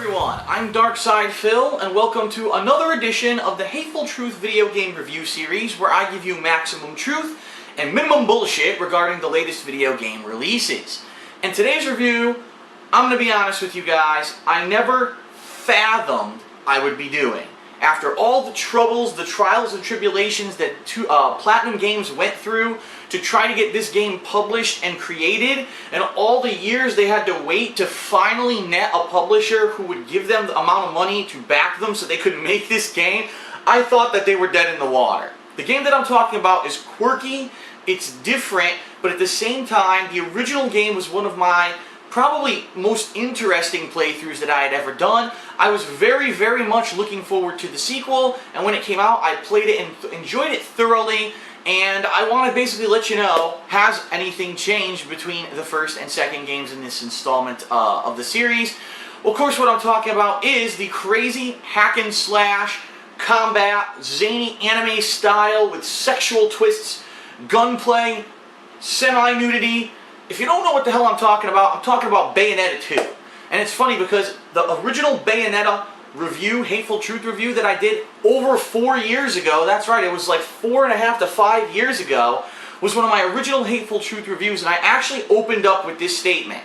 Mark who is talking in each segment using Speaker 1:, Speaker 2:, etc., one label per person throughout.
Speaker 1: everyone, I'm Darkside Phil, and welcome to another edition of the Hateful Truth video game review series, where I give you maximum truth and minimum bullshit regarding the latest video game releases. And today's review, I'm going to be honest with you guys, I never fathomed I would be doing. After all the troubles, the trials and tribulations that Platinum Games went through to try to get this game published and created, and all the years they had to wait to finally net a publisher who would give them the amount of money to back them so they could make this game, I thought that they were dead in the water. The game that I'm talking about is quirky, it's different, but at the same time, the original game was one of my probably most interesting playthroughs that I had ever done. I was very, very much looking forward to the sequel, and when it came out, I played it and enjoyed it thoroughly, and I want to basically let you know, has anything changed between the first and second games in this installment of the series? Well, of course, what I'm talking about is the crazy hack and slash combat, zany anime style with sexual twists, gunplay, semi-nudity. If you don't know what the hell I'm talking about Bayonetta 2. And it's funny because the original Bayonetta review, Hateful Truth review that I did over 4 years ago, that's right, it was like 4.5 to 5 years ago, was one of my original Hateful Truth reviews, and I actually opened up with this statement.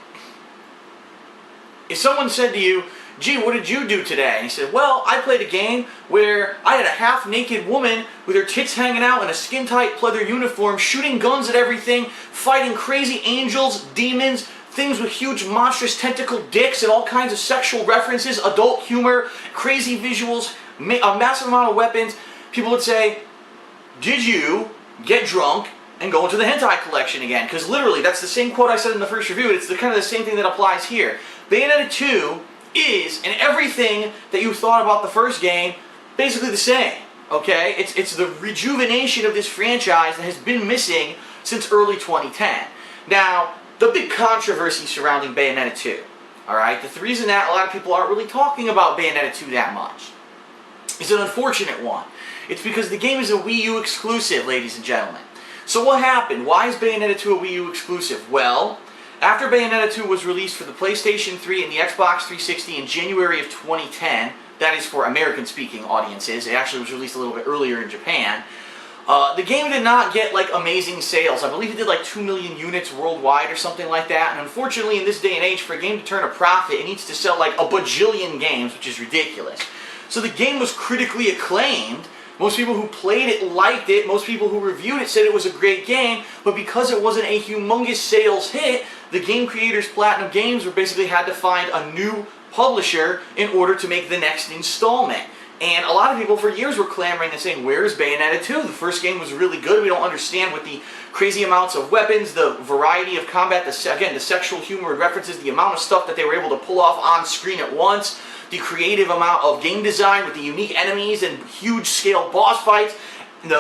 Speaker 1: If someone said to you, gee, what did you do today? And he said, well, I played a game where I had a half-naked woman with her tits hanging out in a skin-tight pleather uniform, shooting guns at everything, fighting crazy angels, demons, things with huge monstrous tentacle dicks and all kinds of sexual references, adult humor, crazy visuals, a massive amount of weapons. People would say, did you get drunk and go into the hentai collection again? Because literally, that's the same quote I said in the first review. It's kind of the same thing that applies here. Bayonetta 2 is, and everything that you thought about the first game, basically the same, okay? It's the rejuvenation of this franchise that has been missing since early 2010. Now, the big controversy surrounding Bayonetta 2, alright? The reason that a lot of people aren't really talking about Bayonetta 2 that much is an unfortunate one. It's because the game is a Wii U exclusive, ladies and gentlemen. So what happened? Why is Bayonetta 2 a Wii U exclusive? Well, after Bayonetta 2 was released for the PlayStation 3 and the Xbox 360 in January of 2010, that is for American-speaking audiences, it actually was released a little bit earlier in Japan, the game did not get like amazing sales. I believe it did like 2 million units worldwide or something like that, and unfortunately in this day and age, for a game to turn a profit, it needs to sell like a bajillion games, which is ridiculous. So the game was critically acclaimed. Most people who played it liked it. Most people who reviewed it said it was a great game, but because it wasn't a humongous sales hit, the game creators, Platinum Games, basically had to find a new publisher in order to make the next installment. And a lot of people for years were clamoring and saying, where's Bayonetta 2? The first game was really good. We don't understand with the crazy amounts of weapons, the variety of combat, the sexual humor and references, the amount of stuff that they were able to pull off on screen at once, the creative amount of game design with the unique enemies and huge scale boss fights. Even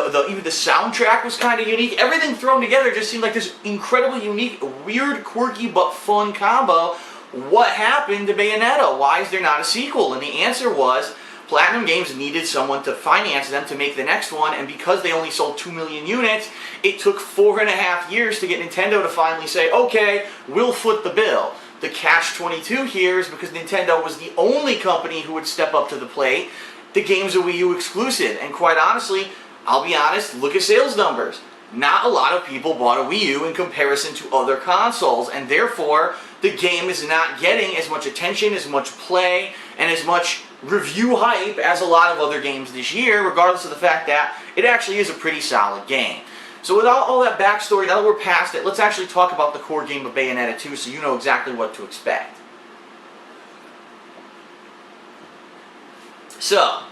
Speaker 1: the soundtrack was kind of unique. Everything thrown together just seemed like this incredibly unique, weird, quirky, but fun combo. What happened to Bayonetta? Why is there not a sequel? And the answer was, Platinum Games needed someone to finance them to make the next one, and because they only sold 2 million units, it took 4.5 years to get Nintendo to finally say, okay, we'll foot the bill. The catch-22 here is because Nintendo was the only company who would step up to the plate. The game's a Wii U exclusive, and quite honestly, I'll be honest, look at sales numbers. Not a lot of people bought a Wii U in comparison to other consoles, and therefore, the game is not getting as much attention, as much play, and as much review hype as a lot of other games this year, regardless of the fact that it actually is a pretty solid game. So without all that backstory, now that we're past it, let's actually talk about the core game of Bayonetta 2 so you know exactly what to expect. So,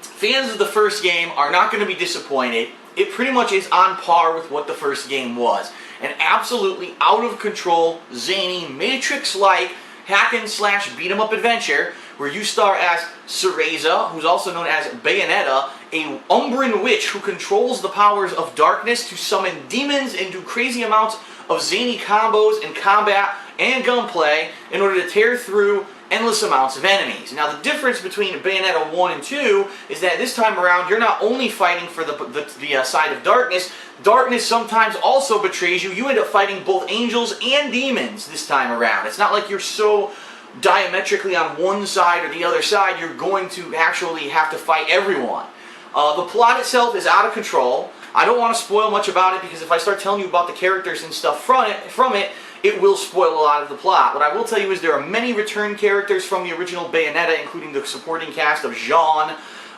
Speaker 1: fans of the first game are not going to be disappointed. It pretty much is on par with what the first game was. An absolutely out-of-control, zany, Matrix-like hack-and-slash beat-em-up adventure where you star as Cereza, who's also known as Bayonetta, a Umbran witch who controls the powers of darkness to summon demons and do crazy amounts of zany combos and combat and gunplay in order to tear through endless amounts of enemies. Now the difference between Bayonetta 1 and 2 is that this time around you're not only fighting for the side of darkness, darkness sometimes also betrays you. You end up fighting both angels and demons this time around. It's not like you're so diametrically on one side or the other side, you're going to actually have to fight everyone. The plot itself is out of control. I don't want to spoil much about it because if I start telling you about the characters and stuff from it, it will spoil a lot of the plot. What I will tell you is there are many return characters from the original Bayonetta, including the supporting cast of Jean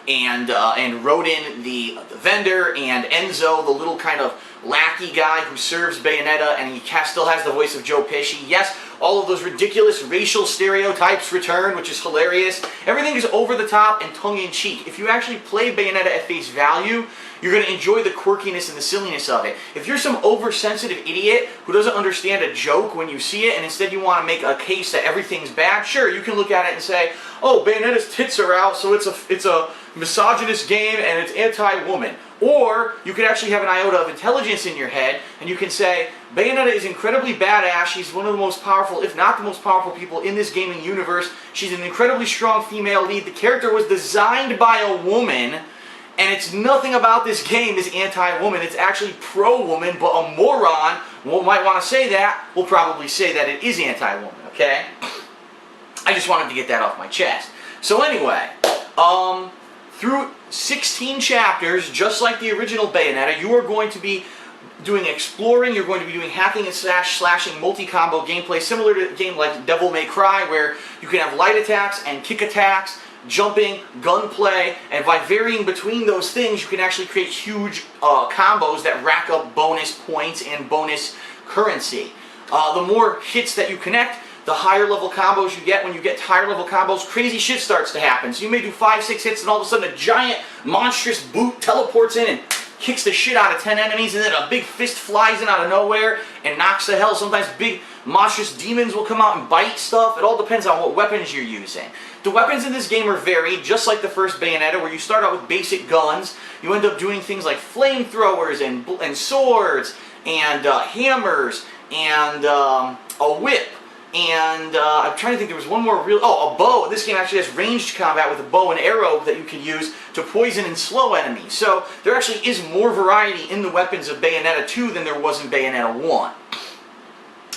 Speaker 1: and Rodin, the vendor, and Enzo, the little kind of lackey guy who serves Bayonetta, and he still has the voice of Joe Pesci. Yes, all of those ridiculous racial stereotypes return, which is hilarious. Everything is over the top and tongue-in-cheek. If you actually play Bayonetta at face value, you're going to enjoy the quirkiness and the silliness of it. If you're some oversensitive idiot who doesn't understand a joke when you see it, and instead you want to make a case that everything's bad, sure, you can look at it and say, oh, Bayonetta's tits are out, so it's a misogynist game and it's anti-woman. Or you could actually have an iota of intelligence in your head, and you can say, Bayonetta is incredibly badass. She's one of the most powerful, if not the most powerful people in this gaming universe. She's an incredibly strong female lead. The character was designed by a woman, and it's nothing about this game is anti-woman. It's actually pro-woman, but a moron who might want to say that will probably say that it is anti-woman, okay? I just wanted to get that off my chest. So anyway, through 16 chapters, just like the original Bayonetta, you are going to be doing exploring, you're going to be doing hacking and slashing multi-combo gameplay, similar to a game like Devil May Cry, where you can have light attacks and kick attacks, jumping, gunplay, and by varying between those things, you can actually create huge combos that rack up bonus points and bonus currency. The more hits that you connect, the higher level combos you get. When you get higher level combos, crazy shit starts to happen. So you may do 5-6 hits and all of a sudden a giant monstrous boot teleports in and kicks the shit out of 10 enemies, and then a big fist flies in out of nowhere and knocks the hell. Sometimes big monstrous demons will come out and bite stuff. It all depends on what weapons you're using. The weapons in this game are varied, just like the first Bayonetta, where you start out with basic guns. You end up doing things like flamethrowers and swords and hammers and a whip. And I'm trying to think, there was one more real... Oh, a bow. This game actually has ranged combat with a bow and arrow that you can use to poison and slow enemies. So there actually is more variety in the weapons of Bayonetta 2 than there was in Bayonetta 1.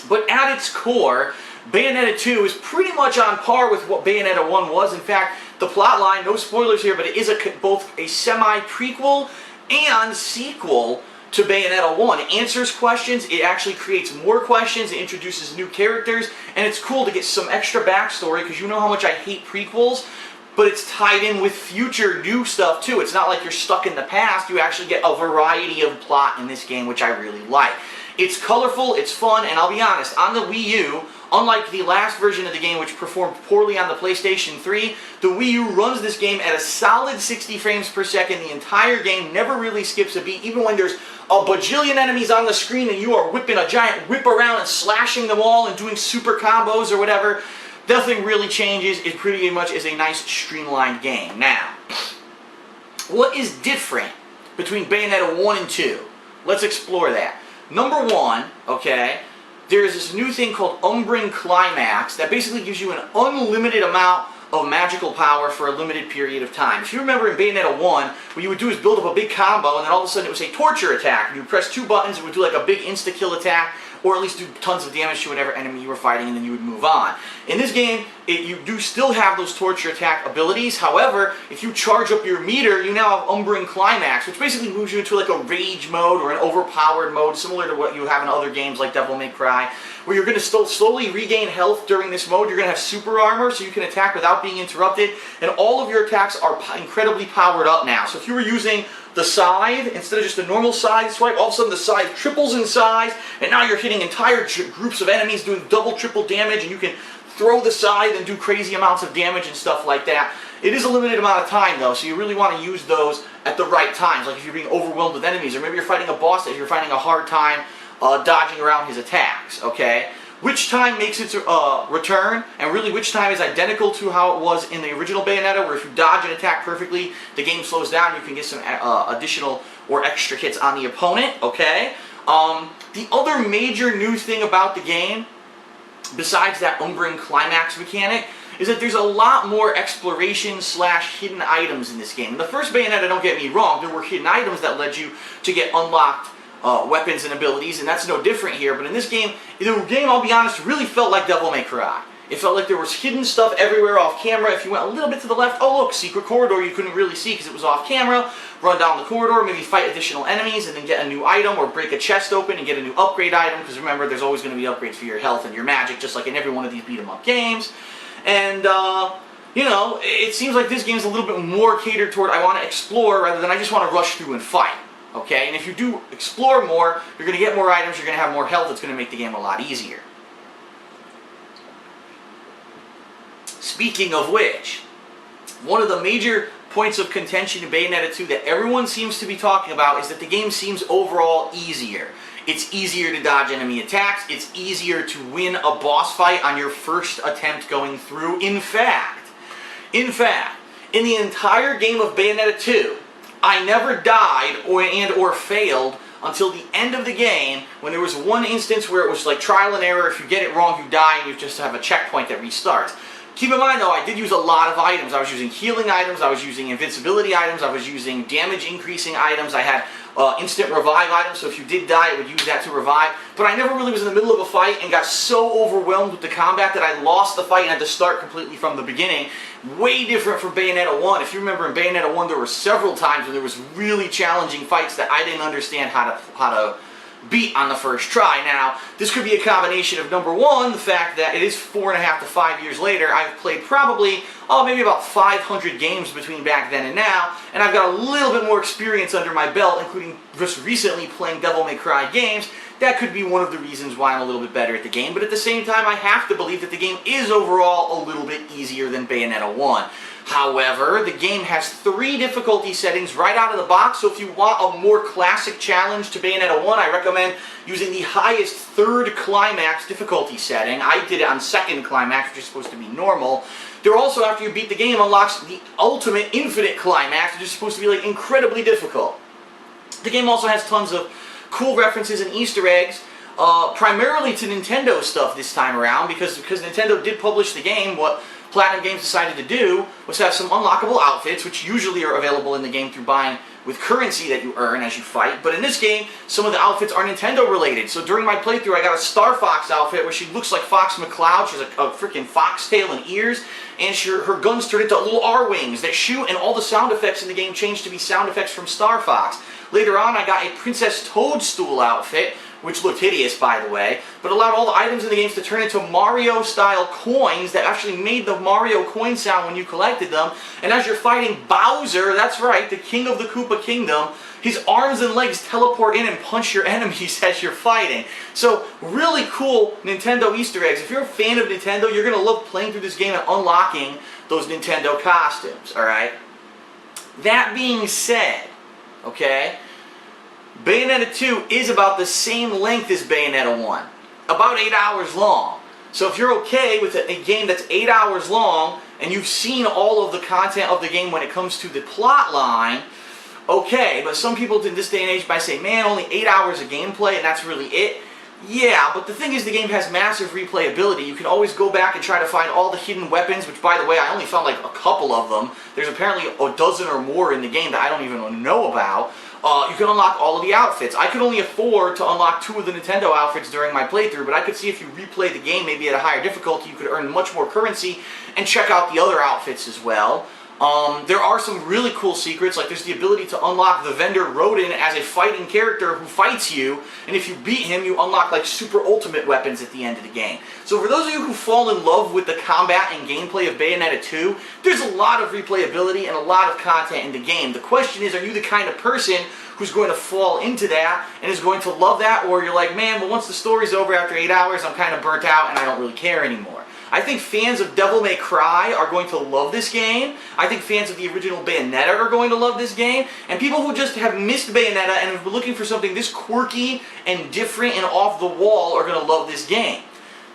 Speaker 1: But at its core, Bayonetta 2 is pretty much on par with what Bayonetta 1 was. In fact, the plot line, no spoilers here, but it is both a semi-prequel and sequel to Bayonetta 1. It answers questions, it actually creates more questions, it introduces new characters, and it's cool to get some extra backstory, because you know how much I hate prequels, but it's tied in with future new stuff too. It's not like you're stuck in the past, you actually get a variety of plot in this game, which I really like. It's colorful, it's fun, and I'll be honest, on the Wii U, unlike the last version of the game, which performed poorly on the PlayStation 3, the Wii U runs this game at a solid 60 frames per second. The entire game never really skips a beat, even when there's a bajillion enemies on the screen and you are whipping a giant whip around and slashing them all and doing super combos or whatever. Nothing really changes. It pretty much is a nice streamlined game. Now, what is different between Bayonetta 1 and 2? Let's explore that. Number one, okay, there is this new thing called Umbran Climax that basically gives you an unlimited amount of magical power for a limited period of time. If you remember in Bayonetta 1, what you would do is build up a big combo, and then all of a sudden it would say torture attack. And you would press 2 buttons, it would do like a big insta-kill attack, or at least do tons of damage to whatever enemy you were fighting, and then you would move on. In this game, you do still have those torture attack abilities. However, if you charge up your meter, you now have Umbran Climax, which basically moves you into like a rage mode or an overpowered mode, similar to what you have in other games like Devil May Cry, where you're going to still slowly regain health during this mode. You're going to have super armor, so you can attack without being interrupted, and all of your attacks are incredibly powered up now. So if you were using the scythe, instead of just a normal scythe swipe, all of a sudden the scythe triples in size, and now you're hitting entire groups of enemies doing double, triple damage, and you can throw the scythe and do crazy amounts of damage and stuff like that. It is a limited amount of time though, so you really want to use those at the right times, like if you're being overwhelmed with enemies, or maybe you're fighting a boss that you're finding a hard time dodging around his attacks, okay? Which time makes its return, and really which time is identical to how it was in the original Bayonetta, where if you dodge an attack perfectly, the game slows down, you can get some additional or extra hits on the opponent, okay? The other major new thing about the game, besides that Umbran Climax mechanic, is that there's a lot more exploration slash hidden items in this game. In the first Bayonetta, don't get me wrong, there were hidden items that led you to get unlocked weapons and abilities, and that's no different here. But in this game, the game, I'll be honest, really felt like Devil May Cry. It felt like there was hidden stuff everywhere off camera. If you went a little bit to the left, oh look, secret corridor you couldn't really see because it was off camera. Run down the corridor, maybe fight additional enemies and then get a new item, or break a chest open and get a new upgrade item, because remember, there's always going to be upgrades for your health and your magic, just like in every one of these beat-em-up games. And, you know, it seems like this game is a little bit more catered toward I want to explore rather than I just want to rush through and fight. Okay, and if you do explore more, you're going to get more items, you're going to have more health, it's going to make the game a lot easier. Speaking of which, one of the major points of contention in Bayonetta 2 that everyone seems to be talking about is that the game seems overall easier. It's easier to dodge enemy attacks, it's easier to win a boss fight on your first attempt going through. In fact, in the entire game of Bayonetta 2, I never died or failed until the end of the game, when there was one instance where it was like trial and error. If you get it wrong, you die and you just have a checkpoint that restarts. Keep in mind though, I did use a lot of items. I was using healing items, I was using invincibility items, I was using damage increasing items, I had instant revive items, so if you did die, it would use that to revive. But I never really was in the middle of a fight and got so overwhelmed with the combat that I lost the fight and had to start completely from the beginning. Way different from Bayonetta 1. If you remember, in Bayonetta 1 there were several times when there was really challenging fights that I didn't understand how to beat on the first try. Now, this could be a combination of, number one, the fact that it is 4.5 to 5 years later. I've played probably, maybe about 500 games between back then and now, and I've got a little bit more experience under my belt, including just recently playing Devil May Cry games. That could be one of the reasons why I'm a little bit better at the game, but at the same time, I have to believe that the game is overall a little bit easier than Bayonetta 1. However, the game has 3 difficulty settings right out of the box, so if you want a more classic challenge to Bayonetta 1, I recommend using the highest 3rd climax difficulty setting. I did it on 2nd climax, which is supposed to be normal. There also, after you beat the game, unlocks the ultimate infinite climax, which is supposed to be like incredibly difficult. The game also has tons of cool references and Easter eggs, primarily to Nintendo stuff this time around, because Nintendo did publish the game. What Platinum Games decided to do was have some unlockable outfits, which usually are available in the game through buying with currency that you earn as you fight. But in this game, some of the outfits are Nintendo related. So during my playthrough, I got a Star Fox outfit where she looks like Fox McCloud. She has a freaking foxtail and ears, and her guns turn into little R-wings that shoot, and all the sound effects in the game change to be sound effects from Star Fox. Later on, I got a Princess Toadstool outfit, which looked hideous, by the way, but allowed all the items in the games to turn into Mario-style coins that actually made the Mario coin sound when you collected them. And as you're fighting Bowser, that's right, the king of the Koopa Kingdom, his arms and legs teleport in and punch your enemies as you're fighting. So, really cool Nintendo Easter eggs. If you're a fan of Nintendo, you're going to love playing through this game and unlocking those Nintendo costumes, alright? That being said, okay, Bayonetta 2 is about the same length as Bayonetta 1. About 8 hours long. So if you're okay with a game that's 8 hours long, and you've seen all of the content of the game when it comes to the plot line, okay, but some people in this day and age might say, man, only 8 hours of gameplay and that's really it. Yeah, but the thing is, the game has massive replayability. You can always go back and try to find all the hidden weapons, which, by the way, I only found like a couple of them. There's apparently a dozen or more in the game that I don't even know about. You can unlock all of the outfits. I could only afford to unlock 2 of the Nintendo outfits during my playthrough, but I could see if you replay the game maybe at a higher difficulty, you could earn much more currency and check out the other outfits as well. There are some really cool secrets, like there's the ability to unlock the vendor Rodin as a fighting character who fights you, and if you beat him, you unlock like super ultimate weapons at the end of the game. So for those of you who fall in love with the combat and gameplay of Bayonetta 2, there's a lot of replayability and a lot of content in the game. The question is, are you the kind of person who's going to fall into that and is going to love that, or you're like, man, well, once the story's over after 8 hours, I'm kind of burnt out and I don't really care anymore. I think fans of Devil May Cry are going to love this game. I think fans of the original Bayonetta are going to love this game. And people who just have missed Bayonetta and have been looking for something this quirky and different and off the wall are going to love this game.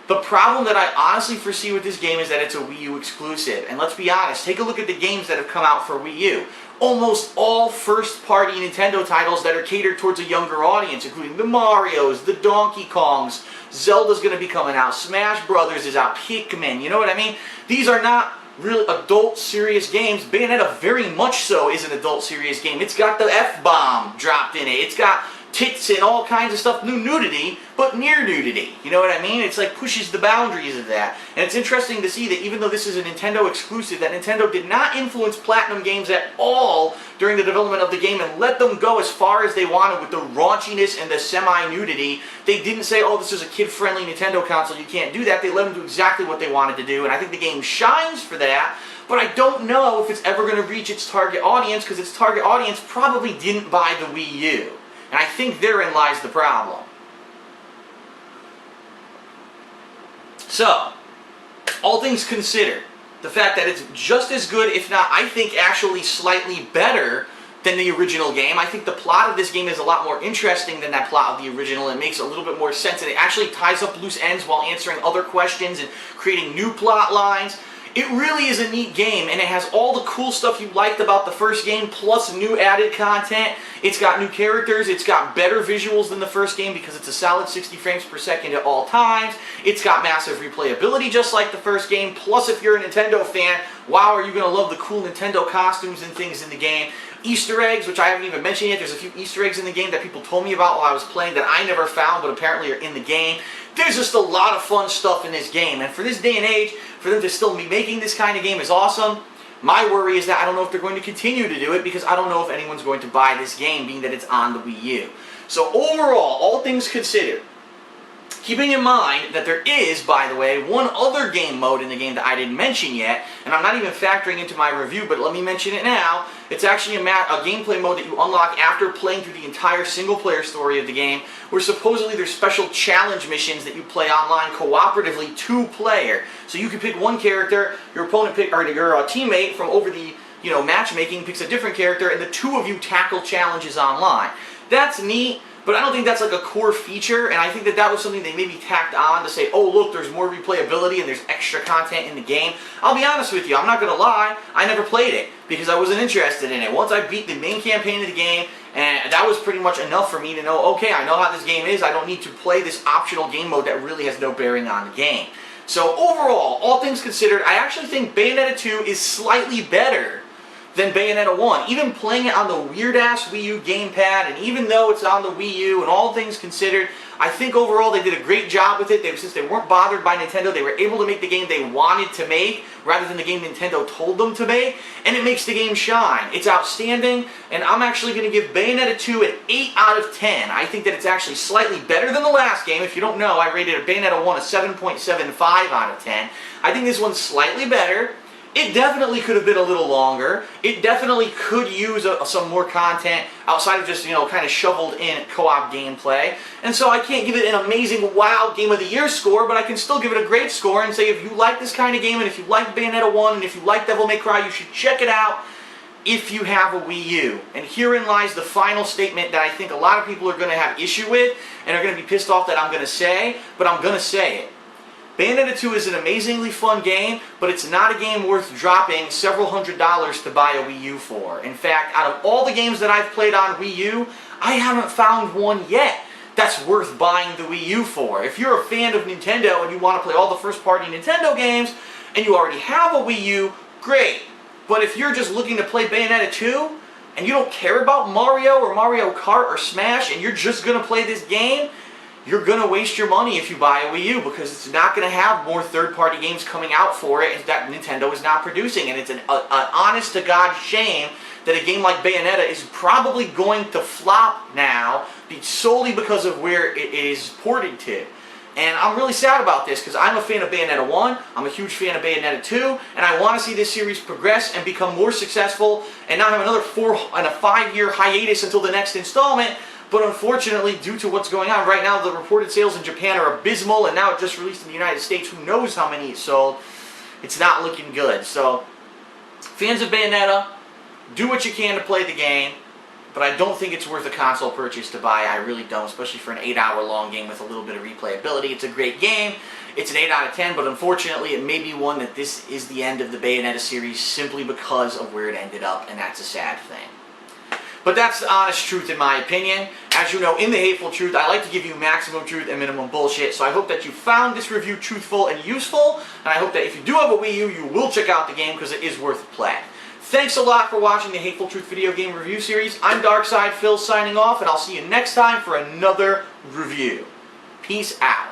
Speaker 1: The problem that I honestly foresee with this game is that it's a Wii U exclusive. And let's be honest, take a look at the games that have come out for Wii U. Almost all first-party Nintendo titles that are catered towards a younger audience, including the Marios, the Donkey Kongs, Zelda's going to be coming out, Smash Brothers is out, Pikmin, you know what I mean? These are not really adult serious games. Bayonetta very much so is an adult serious game. It's got the F-bomb dropped in it. It's got tits and all kinds of stuff, nudity, but near nudity. You know what I mean? It's like pushes the boundaries of that. And it's interesting to see that even though this is a Nintendo exclusive, that Nintendo did not influence Platinum Games at all during the development of the game and let them go as far as they wanted with the raunchiness and the semi-nudity. They didn't say, oh, this is a kid-friendly Nintendo console, you can't do that. They let them do exactly what they wanted to do, and I think the game shines for that. But I don't know if it's ever going to reach its target audience, because its target audience probably didn't buy the Wii U. And I think therein lies the problem. So, all things considered, the fact that it's just as good, if not, I think actually slightly better than the original game. I think the plot of this game is a lot more interesting than that plot of the original. It makes a little bit more sense, and it actually ties up loose ends while answering other questions and creating new plot lines. It really is a neat game, and it has all the cool stuff you liked about the first game, plus new added content. It's got new characters, it's got better visuals than the first game because it's a solid 60 frames per second at all times. It's got massive replayability just like the first game, plus if you're a Nintendo fan, wow, are you going to love the cool Nintendo costumes and things in the game. Easter eggs, which I haven't even mentioned yet. There's a few Easter eggs in the game that people told me about while I was playing that I never found, but apparently are in the game. There's just a lot of fun stuff in this game, and for this day and age, for them to still be making this kind of game is awesome. My worry is that I don't know if they're going to continue to do it, because I don't know if anyone's going to buy this game, being that it's on the Wii U. So overall, all things considered, keeping in mind that there is, by the way, one other game mode in the game that I didn't mention yet, and I'm not even factoring into my review, but let me mention it now. It's actually a gameplay mode that you unlock after playing through the entire single-player story of the game, where supposedly there's special challenge missions that you play online cooperatively two-player. So you can pick one character, your opponent or your teammate from over the matchmaking picks a different character, and the two of you tackle challenges online. That's neat. But I don't think that's like a core feature, and I think that that was something they maybe tacked on to say, oh look, there's more replayability and there's extra content in the game. I'll be honest with you, I'm not going to lie, I never played it because I wasn't interested in it. Once I beat the main campaign of the game, and that was pretty much enough for me to know, okay, I know how this game is, I don't need to play this optional game mode that really has no bearing on the game. So overall, all things considered, I actually think Bayonetta 2 is slightly better than Bayonetta 1. Even playing it on the weird-ass Wii U gamepad, and even though it's on the Wii U, and all things considered, I think overall they did a great job with it. Since they weren't bothered by Nintendo, they were able to make the game they wanted to make, rather than the game Nintendo told them to make, and it makes the game shine. It's outstanding, and I'm actually going to give Bayonetta 2 an 8 out of 10. I think that it's actually slightly better than the last game. If you don't know, I rated Bayonetta 1 a 7.75 out of 10. I think this one's slightly better. It definitely could have been a little longer. It definitely could use some more content outside of just, kind of shoveled in co-op gameplay. And so I can't give it an amazing wow Game of the Year score, but I can still give it a great score and say if you like this kind of game, and if you like Bayonetta 1, and if you like Devil May Cry, you should check it out if you have a Wii U. And herein lies the final statement that I think a lot of people are going to have issue with and are going to be pissed off that I'm going to say, but I'm going to say it. Bayonetta 2 is an amazingly fun game, but it's not a game worth dropping several $100s to buy a Wii U for. In fact, out of all the games that I've played on Wii U, I haven't found one yet that's worth buying the Wii U for. If you're a fan of Nintendo and you want to play all the first-party Nintendo games, and you already have a Wii U, great. But if you're just looking to play Bayonetta 2, and you don't care about Mario or Mario Kart or Smash, and you're just going to play this game, you're going to waste your money if you buy a Wii U, because it's not going to have more third-party games coming out for it that Nintendo is not producing. And it's an honest-to-God shame that a game like Bayonetta is probably going to flop now solely because of where it is ported to. And I'm really sad about this, because I'm a fan of Bayonetta 1, I'm a huge fan of Bayonetta 2, and I want to see this series progress and become more successful and not have another 4 and a 5-year hiatus until the next installment. But unfortunately, due to what's going on right now, the reported sales in Japan are abysmal, and now it just released in the United States. Who knows how many it sold? It's not looking good. So, fans of Bayonetta, do what you can to play the game, but I don't think it's worth a console purchase to buy. I really don't, especially for an 8-hour-long game with a little bit of replayability. It's a great game. It's an 8 out of 10, but unfortunately, it may be one that this is the end of the Bayonetta series simply because of where it ended up, and that's a sad thing. But that's the honest truth in my opinion. As you know, in the Hateful Truth, I like to give you maximum truth and minimum bullshit. So I hope that you found this review truthful and useful. And I hope that if you do have a Wii U, you will check out the game because it is worth a play. Thanks a lot for watching the Hateful Truth video game review series. I'm Darkside Phil signing off, and I'll see you next time for another review. Peace out.